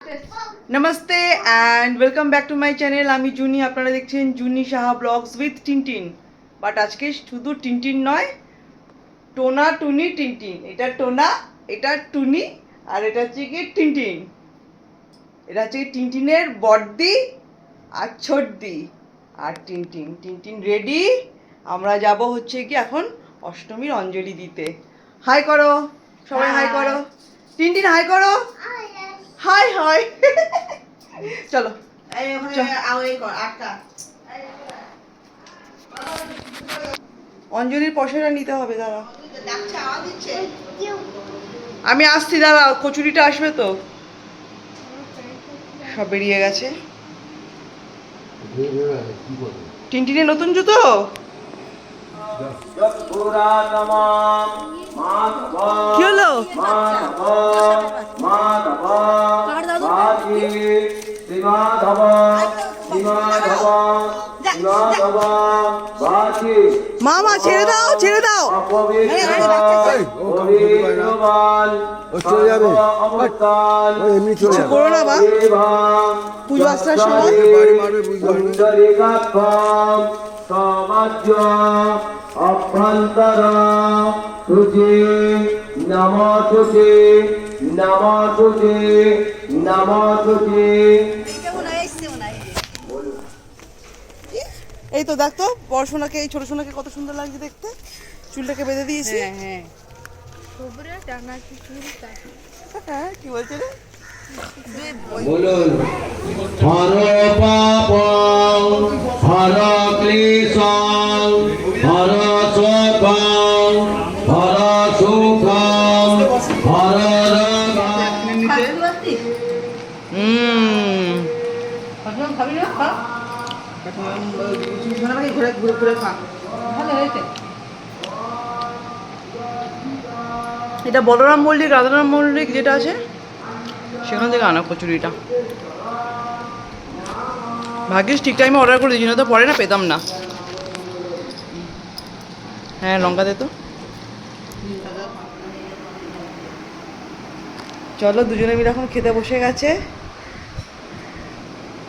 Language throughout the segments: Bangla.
नमस्ते and welcome back to my channel आमी जुनी আপনারা দেখছেন Juni Saha vlogs with Tintin but আজকে শুধু টিনটিন নয় টোনা টুনি টিনটিন এটা টোনা এটা টুনি আর এটা হচ্ছে কি টিনটিন এটা হচ্ছে টিনটিনের বড়দি আর ছোটদি আর টিনটিন টিনটিন রেডি আমরা যাব হচ্ছে কি এখন অষ্টমীর অঞ্জলি দিতে হাই করো সবাই হাই করো টিনটিন হাই করো হাই হাই চলো অঞ্জলির পয়সাটা নিতে হবে দাঁড়া আমি আসছি দাঁড়া কচুরিটা আসবে তো সব বেরিয়ে গেছে টিনটিনের নতুন জুতো কি হলো মামা ছেড়ে দাও ছেড়ে দাও করো না বা পুজো আসার সময় অভ্যন্তর তুজে নম তুজে নম তুজে নম তুজে। এই তো দেখ তো বড় সোনাকে এই ছোট সোনাকে কত সুন্দর লাগছে দেখতে চুলটাকে বেঁধে দিয়েছি হ্যাঁ হ্যাঁ কি বলছে রে বলুন হর পাপং হর ক্লেশং হর শোকং হর সুখং হর এটা বলরাম মল্লিক রাধারাম মল্লিক যেটা আছে সেখান থেকে আনা কচুরিটা ভাগ্যিস ঠিক টাইমে অর্ডার করে দিয়েছি না তো পরে না পেতাম না হ্যাঁ লঙ্কা দে তো চলো দুজনে মিলে এখন খেতে বসে গেছে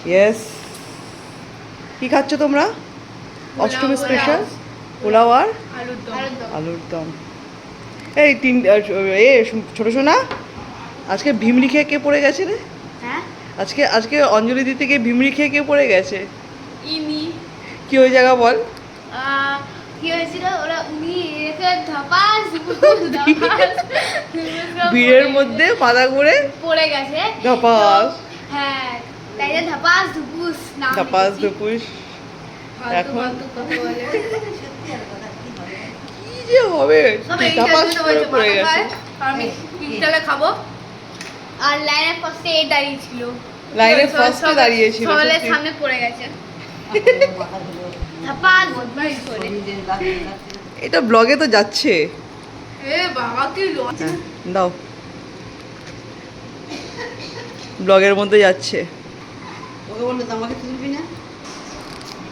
ইয়েস কি খাচ্ছ তোমরা অষ্টমী স্পেশাল পোলাও আর আলুর দম এই ছোট সোনা আজকে ভিমরি খেয়ে কে পড়ে গেছে রে হ্যাঁ আজকে আজকে অঞ্জলি দিতে গিয়ে ভিমরি খেয়ে কে পড়ে গেছে ইনি কি ওই জায়গা বল কি হয়েছিল ওরা উনি এসে ধপাস ভিড়ের মধ্যে মাথা ঘুরে পড়ে গেছে ধপাস হ্যাঁ তাই যে ধপাস ধুপুস নাম ধপাস ধুপুস এখন কি যে হবে ধপাস করে পড়ে গেছে আমি পিঠটালে খাবো আর লাইনের ফার্স্টে এই দাঁড়িয়ে ছিল লাইনের ফার্স্টে দাঁড়িয়েছিল সবাই সামনে পড়ে গেছে ধপাস করে এটা ব্লগে তো যাচ্ছে এ বাবা কি দাও ব্লগের মধ্যে যাচ্ছে ওকে বললো তো আমাকে তুলবি না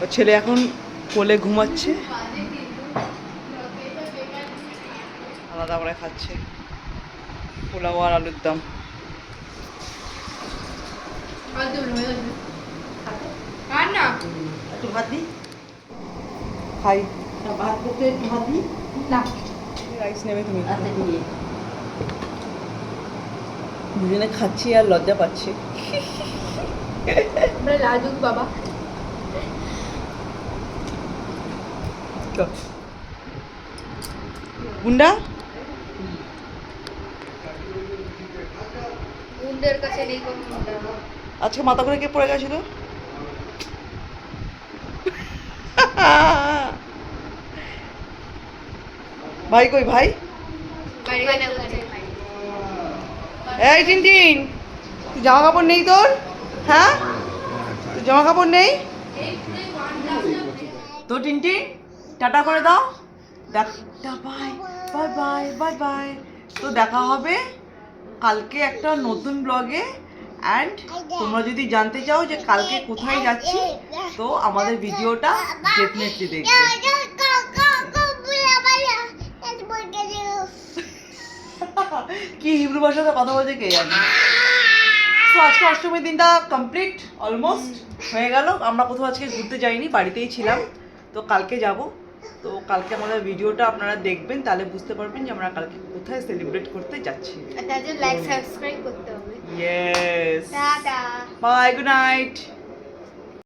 ওর ছেলে এখন কোলে ঘুমাচ্ছে আলাদা করে খাচ্ছে পোলাও আর আলুর দম আর না একটু ভাত দি খাই ভাত করতে একটু ভাত দি না রাইস নেবে তুমি রাতে নিয়ে দুজনে খাচ্ছি আর লজ্জা পাচ্ছি আমরা লাজুক বাবা গুন্ডা গুন্ডের কাছে নেই কোনো গুন্ডা আজকে মাথা করে কে পড়ে গেছিল ভাই কই ভাই এই টিনটিন তুই জামা কাপড় নেই তোর হ্যাঁ তোর জামা কাপড় নেই তো টিনটিন টাটা করে দাও bye bye bye bye bye তো দেখা হবে কালকে একটা নতুন ব্লগে অ্যান্ড তোমরা যদি জানতে চাও যে কালকে কোথায় যাচ্ছি তো আমাদের ভিডিওটা ডেফিনেটলি দেখবে কি হিব্রু ভাষাতে কথা বলতে কে জানে তো আজকে অষ্টমীর দিনটা কমপ্লিট অলমোস্ট হয়ে গেল। আমরা কোথাও আজকে ঘুরতে যাইনি, বাড়িতেই ছিলাম। তো কালকে যাব। তো কালকে আমাদের ভিডিওটা আপনারা দেখবেন, তাহলে বুঝতে পারবেন যে আমরা কালকে কোথায় সেলিব্রেট করতে যাচ্ছি। আর তার জন্য লাইক সাবস্ক্রাইব করতে হবে। ইয়েস, টাটা। Bye, good night.